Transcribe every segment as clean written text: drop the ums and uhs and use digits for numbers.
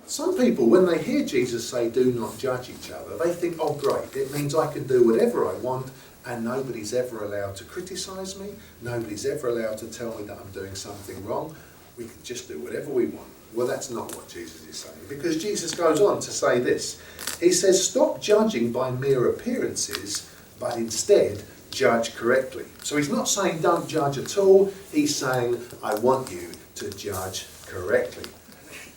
Some people, when they hear Jesus say, do not judge each other, they think, oh great, it means I can do whatever I want and nobody's ever allowed to criticise me, nobody's ever allowed to tell me that I'm doing something wrong, we can just do whatever we want. Well, that's not what Jesus is saying, because Jesus goes on to say this. He says, stop judging by mere appearances, but instead judge correctly. So he's not saying don't judge at all, he's saying I want you to judge correctly.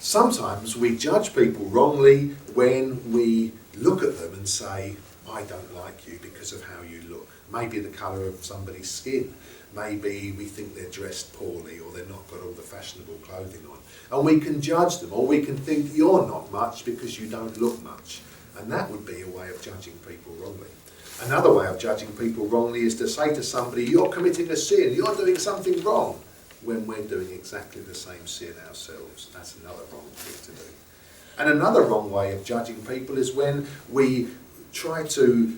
Sometimes we judge people wrongly when we look at them and say, I don't like you because of how you look. Maybe the colour of somebody's skin. Maybe we think they're dressed poorly or they've not got all the fashionable clothing on. And we can judge them, or we can think you're not much because you don't look much. And that would be a way of judging people wrongly. Another way of judging people wrongly is to say to somebody, you're committing a sin, you're doing something wrong, when we're doing exactly the same sin ourselves. That's another wrong thing to do. And another wrong way of judging people is when we try to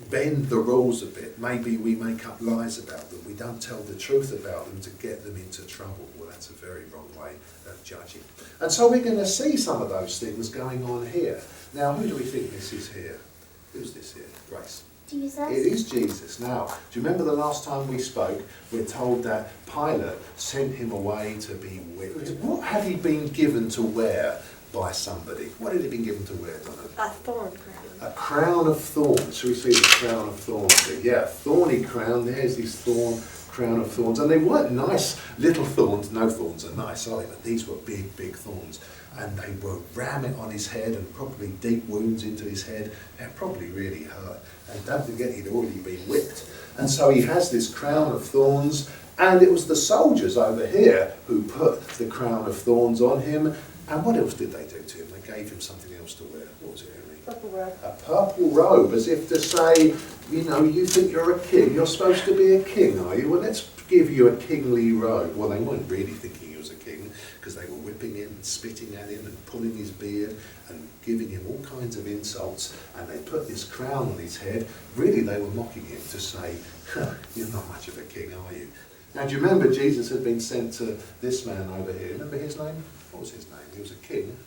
bend the rules a bit. Maybe we make up lies about them. We don't tell the truth about them to get them into trouble. Well, that's a very wrong way of judging. And so we're going to see some of those things going on here. Now, who do we think this is here? Who's this here? Grace. Jesus. It is Jesus. Now, do you remember the last time we spoke, we're told that Pilate sent him away to be whipped. What had he been given to wear by somebody? What had he been given to wear, Donna? A thorn crown. A crown of thorns. Shall we see the crown of thorns there? Yeah, thorny crown. There's this crown of thorns. And they weren't nice little thorns. No thorns are nice, are they? But these were big, big thorns. And they were ramming on his head and probably deep wounds into his head. It probably really hurt. And don't forget, he'd already been whipped. And so he has this crown of thorns. And it was the soldiers over here who put the crown of thorns on him. And what else did they do to him? They gave him something else to wear. What was it, Henry? Purple robe. A purple robe, as if to say, you know, you think you're a king. You're supposed to be a king, are you? Well, let's give you a kingly robe. Well, they weren't really thinking he was a king, because they were whipping him and spitting at him and pulling his beard and giving him all kinds of insults. And they put this crown on his head. Really, they were mocking him to say, you're not much of a king, are you? Now, do you remember Jesus had been sent to this man over here? Remember his name? What was his name? He was a king.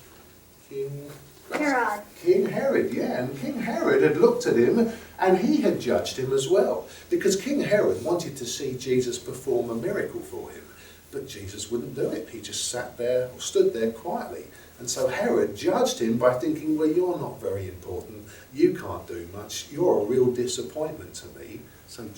Herod. King Herod, yeah. And King Herod had looked at him and he had judged him as well. Because King Herod wanted to see Jesus perform a miracle for him. But Jesus wouldn't do it. He just sat there, or stood there quietly. And so Herod judged him by thinking, well, you're not very important. You can't do much. You're a real disappointment to me. So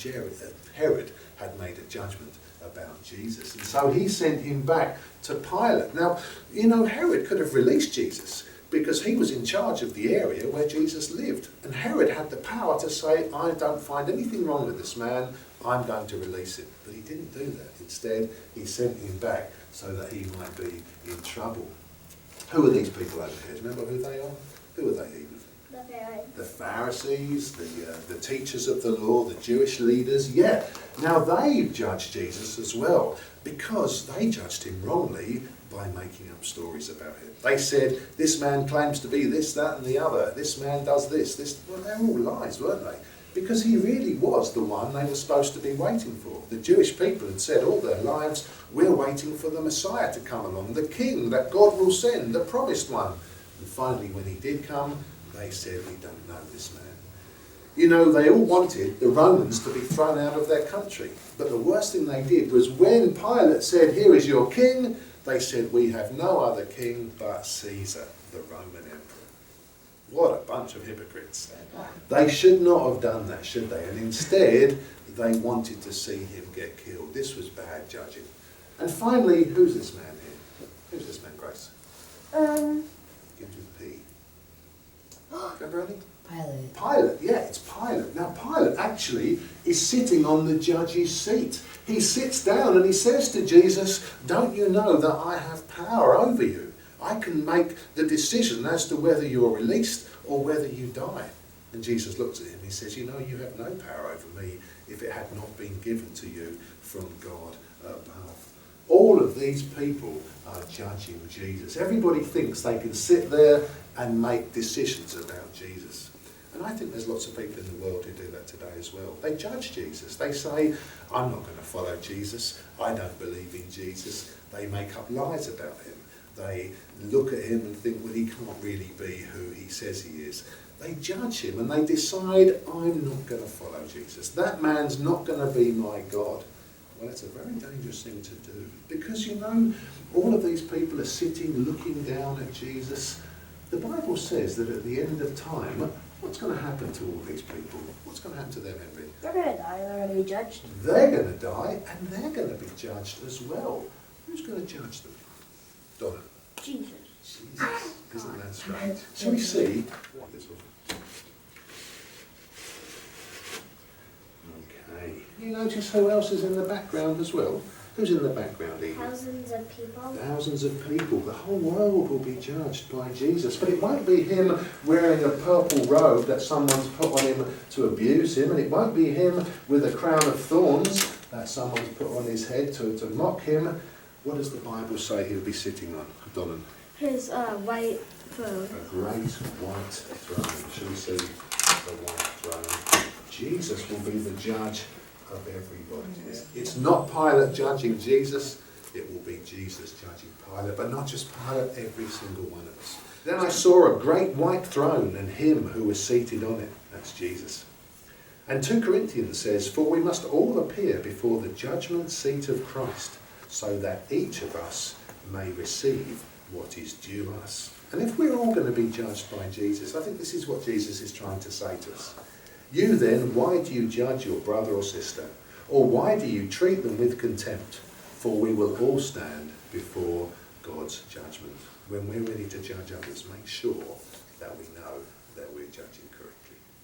Herod had made a judgment about Jesus. And so he sent him back to Pilate. Now, you know, Herod could have released Jesus because he was in charge of the area where Jesus lived. And Herod had the power to say, I don't find anything wrong with this man, I'm going to release him. But he didn't do that. Instead, he sent him back so that he might be in trouble. Who are these people over here? Do you remember who they are? Who are they even? The Pharisees, the teachers of the law, the Jewish leaders. Yeah, now they judged Jesus as well because they judged him wrongly by making up stories about him. They said, this man claims to be this, that and the other. This man does this. Well, they're all lies, weren't they? Because he really was the one they were supposed to be waiting for. The Jewish people had said all their lives, we're waiting for the Messiah to come along, the king that God will send, the promised one. And finally, when he did come, they said, we don't know this man. You know, they all wanted the Romans to be thrown out of their country. But the worst thing they did was when Pilate said, here is your king, they said, we have no other king but Caesar, the Roman emperor. What a bunch of hypocrites. They should not have done that, should they? And instead, they wanted to see him get killed. This was bad judging. And finally, who's this man here? Who's this man, Grace? Begins with P. Remember any? Pilate, yeah, it's Pilate. Now, Pilate actually is sitting on the judge's seat. He sits down and he says to Jesus, don't you know that I have power over you? I can make the decision as to whether you're released or whether you die. And Jesus looks at him and he says, you know, you have no power over me if it had not been given to you from God above. All of these people are judging Jesus. Everybody thinks they can sit there and make decisions about Jesus. And I think there's lots of people in the world who do that today as well. They judge Jesus. They say, I'm not going to follow Jesus. I don't believe in Jesus. They make up lies about him. They look at him and think, well, he can't really be who he says he is. They judge him and they decide, I'm not going to follow Jesus. That man's not going to be my God. Well, it's a very dangerous thing to do, because, you know, all of these people are sitting looking down at Jesus. The Bible says that at the end of time, what's going to happen to all these people? What's going to happen to them, Henry? They're going to die. They're going to be judged. They're going to die, and they're going to be judged as well. Who's going to judge them? Donna. Jesus. Jesus. Isn't that strange? Shall we see what this will? Okay. You notice who else is in the background as well? Who's in the background, Eve? Thousands of people. Thousands of people. The whole world will be judged by Jesus. But it won't be him wearing a purple robe that someone's put on him to abuse him. And it won't be him with a crown of thorns that someone's put on his head to mock him. What does the Bible say he'll be sitting on, Donnan? His white throne. A great white throne. Shall we see the white throne? Jesus will be the judge of everybody. It's not Pilate judging Jesus, it will be Jesus judging Pilate, but not just Pilate, every single one of us. Then I saw a great white throne and him who was seated on it. That's Jesus. And 2 Corinthians says, for we must all appear before the judgment seat of Christ, so that each of us may receive what is due us. And if we're all going to be judged by Jesus, I think this is what Jesus is trying to say to us. You then, why do you judge your brother or sister? Or why do you treat them with contempt? For we will all stand before God's judgment. When we're ready to judge others, make sure that we know that we're judging